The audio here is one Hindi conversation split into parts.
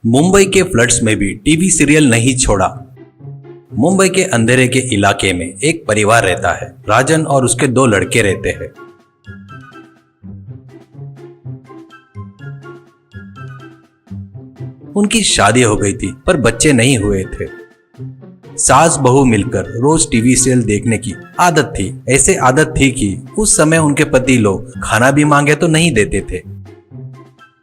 मुंबई के फ्लड्स में भी टीवी सीरियल नहीं छोड़ा। मुंबई के अंधेरे के इलाके में एक परिवार रहता है। राजन और उसके दो लड़के रहते हैं। उनकी शादी हो गई थी पर बच्चे नहीं हुए थे। सास बहू मिलकर रोज टीवी सीरियल देखने की आदत थी। ऐसे आदत थी कि उस समय उनके पति लोग खाना भी मांगे तो नहीं देते थे।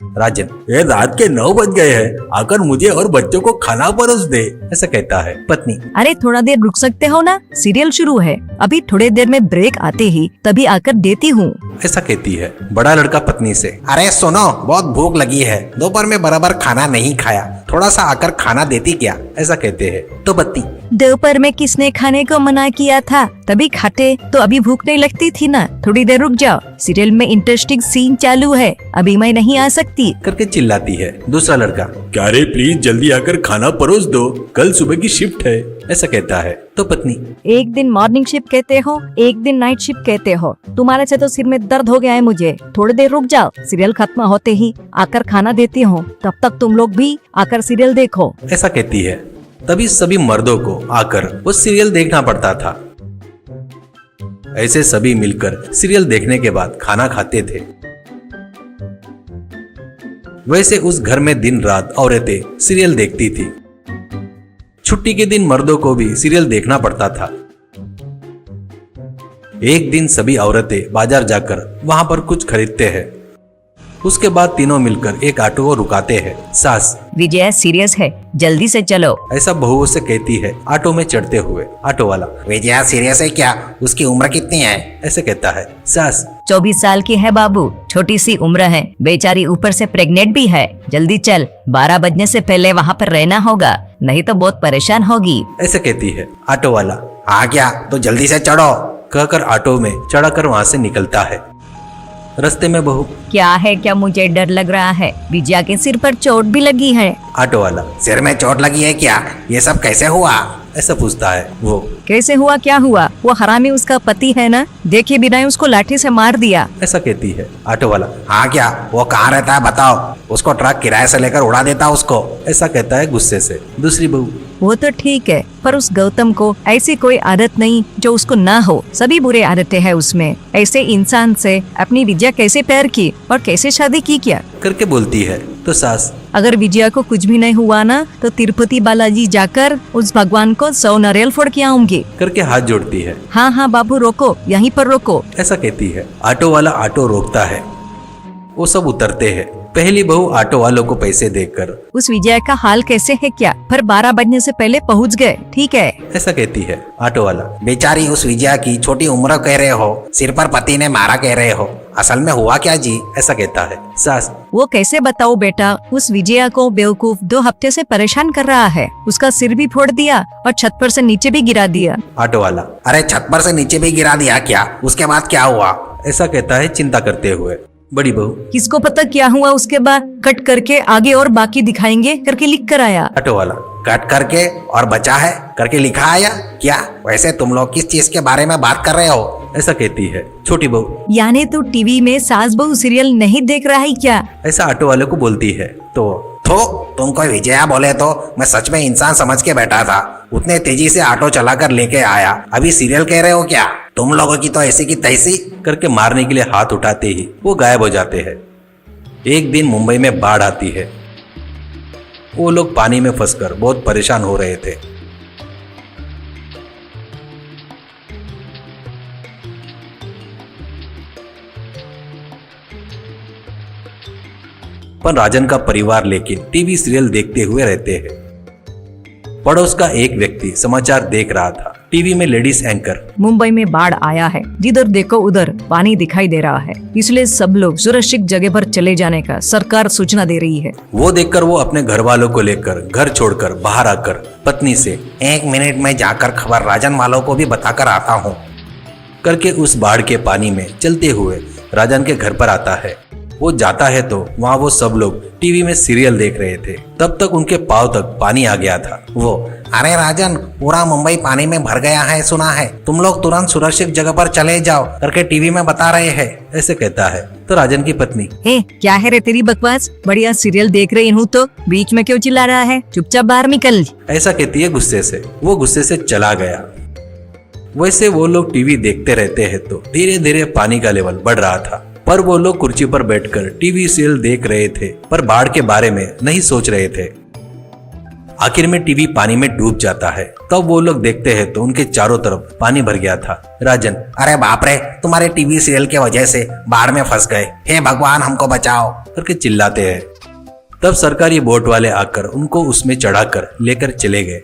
राजन, ये रात के 9 बज गए हैं, आकर मुझे और बच्चों को खाना परोस दे, ऐसा कहता है। पत्नी, अरे थोड़ा देर रुक सकते हो ना, सीरियल शुरू है, अभी थोड़ी देर में ब्रेक आते ही तभी आकर देती हूँ, ऐसा कहती है। बड़ा लड़का पत्नी से, अरे सुनो, बहुत भूख लगी है, दोपहर में बराबर खाना नहीं खाया, थोड़ा सा आकर खाना देती क्या, ऐसा कहते हैं। तो पत्नी, दोपहर में किसने खाने को मना किया था, तभी खाते तो अभी भूख नहीं लगती थी ना, थोड़ी देर रुक जाओ, सीरियल में इंटरेस्टिंग सीन चालू है, अभी मैं नहीं आ सकती, करके चिल्लाती है। दूसरा लड़का, क्या रे प्लीज जल्दी आकर खाना परोस दो, कल सुबह की शिफ्ट है, ऐसा कहता है। तो पत्नी, एक दिन मॉर्निंग शिफ्ट कहते हो, एक दिन नाइट शिफ्ट कहते हो, तुम्हारे से तो सिर में दर्द हो गया है मुझे, थोड़ी देर रुक जाओ, सीरियल खत्म होते ही आकर खाना देती हूँ, तब तक तुम लोग भी आकर सीरियल देखो, ऐसा कहती है। तभी सभी मर्दों को आकर वो सीरियल देखना पड़ता था। ऐसे सभी मिलकर सीरियल देखने के बाद खाना खाते थे। वैसे उस घर में दिन रात औरतें सीरियल देखती थी। छुट्टी के दिन मर्दों को भी सीरियल देखना पड़ता था। एक दिन सभी औरतें बाजार जाकर वहां पर कुछ खरीदते हैं। उसके बाद तीनों मिलकर एक ऑटो को रुकाते हैं। सास, विजय सीरियस है, जल्दी से चलो, ऐसा बहुओं से कहती है ऑटो में चढ़ते हुए। ऑटो वाला, विजया सीरियस है क्या, उसकी उम्र कितनी है, ऐसे कहता है। सास, 24 साल की है बाबू, छोटी सी उम्र है, बेचारी ऊपर से प्रेग्नेंट भी है, जल्दी चल, 12 बजने से पहले वहाँ पर रहना होगा, नहीं तो बहुत परेशान होगी, ऐसे कहती है। ऑटो वाला, आ गया तो जल्दी से चढ़ो, कहकर ऑटो में चढ़ाकर वहाँ से निकलता है। रास्ते में बहू, क्या है क्या, मुझे डर लग रहा है, विजया के सिर पर चोट भी लगी है, ऑटो वाला, सिर में चोट लगी है क्या, ये सब कैसे हुआ, ऐसा पूछता है। वो, कैसे हुआ क्या हुआ, वो हरामी उसका पति है ना, देखे बिना ही उसको लाठी से मार दिया, ऐसा कहती है। ऑटो वाला, हाँ क्या, वो कहाँ रहता है बताओ, उसको ट्रक किराए से लेकर उड़ा देता उसको, ऐसा कहता है गुस्से से। दूसरी बहू, वो तो ठीक है, पर उस गौतम को ऐसी कोई आदत नहीं जो उसको ना हो, सभी बुरे आदतें हैं उसमें, ऐसे इंसान से अपनी विजया कैसे प्यार की और कैसे शादी की क्या, करके बोलती है। तो सास, अगर विजया को कुछ भी नहीं हुआ ना तो तिरुपति बालाजी जाकर उस भगवान को 100 नारियल फोड़ के आऊंगी, करके हाथ जोड़ती है। हाँ हाँ बाबू रोको, यहीं पर रोको, ऐसा कहती है। ऑटो वाला ऑटो रोकता है। वो सब उतरते हैं। पहली बहू ऑटो वालों को पैसे देकर, उस विजया का हाल कैसे है क्या, पर 12 बजने से पहले पहुंच गए, ठीक है, ऐसा कहती है। ऑटो वाला, बेचारी उस विजया की छोटी उम्र कह रहे हो, सिर पर पति ने मारा कह रहे हो, असल में हुआ क्या जी, ऐसा कहता है। सास, वो कैसे बताओ बेटा, उस विजया को बेवकूफ 2 हफ्ते से परेशान कर रहा है, उसका सिर भी फोड़ दिया और छत पर से नीचे भी गिरा दिया, ऑटो वाला, अरे छत पर से नीचे भी गिरा दिया क्या, उसके बाद क्या हुआ, ऐसा कहता है चिंता करते हुए। बड़ी बहू, किसको पता क्या हुआ उसके बाद, कट करके आगे और बाकी दिखाएंगे करके लिख कर आया, ऑटो वाला, कट करके और बचा है करके लिखा आया क्या, वैसे तुम लोग किस चीज के बारे में बात कर रहे हो, ऐसा कहती है। छोटी बहू, यानी तू टीवी में सास बहू सीरियल नहीं देख रहा है क्या, ऐसा ऑटो वाले को बोलती है। तो तुम कोई विजया बोले तो मैं सच में इंसान समझ के बैठा था, उतने तेजी से ऑटो चलाकर लेके आया, अभी सीरियल कह रहे हो क्या, तुम लोगों की तो ऐसी की तैसी, करके मारने के लिए हाथ उठाते ही वो गायब हो जाते हैं। एक दिन मुंबई में बाढ़ आती है। वो लोग पानी में फंसकर बहुत परेशान हो रहे थे। पर राजन का परिवार लेकिन टीवी सीरियल देखते हुए रहते हैं। पड़ोस का एक व्यक्ति समाचार देख रहा था। टीवी में लेडीज एंकर, मुंबई में बाढ़ आया है, जिधर देखो उधर पानी दिखाई दे रहा है, इसलिए सब लोग सुरक्षित जगह पर चले जाने का सरकार सूचना दे रही है। वो देखकर वो अपने घर वालों को लेकर घर छोड़कर बाहर आकर पत्नी से, 1 मिनट में जाकर खबर राजन वालों को भी बताकर आता हूँ, करके उस बाढ़ के पानी में चलते हुए राजन के घर पर आता है। वो जाता है तो वहाँ वो सब लोग टीवी में सीरियल देख रहे थे। तब तक उनके पाँव तक पानी आ गया था। वो, अरे राजन, पूरा मुंबई पानी में भर गया है सुना है, तुम लोग तुरंत सुरक्षित जगह पर चले जाओ करके टीवी में बता रहे हैं, ऐसे कहता है। तो राजन की पत्नी, हे क्या है रे तेरी बकवास, बढ़िया सीरियल देख रही हूँ तो बीच में क्यों चिल्ला रहा है, चुपचाप बाहर निकल। ऐसा कहती है गुस्से से। वो गुस्से से चला गया। वैसे वो लोग टीवी देखते रहते हैं तो धीरे धीरे पानी का लेवल बढ़ रहा था। पर वो लोग कुर्सी पर बैठकर टीवी सीरियल देख रहे थे, पर बाढ़ के बारे में नहीं सोच रहे थे। आखिर में टीवी पानी में डूब जाता है। तब वो लोग देखते हैं तो उनके चारों तरफ पानी भर गया था। राजन, अरे बाप रे, तुम्हारे टीवी सीरियल के वजह से बाढ़ में फंस गए, हे भगवान हमको बचाओ करके चिल्लाते हैं। तब सरकारी बोट वाले आकर उनको उसमें चढ़ाकर लेकर चले गए।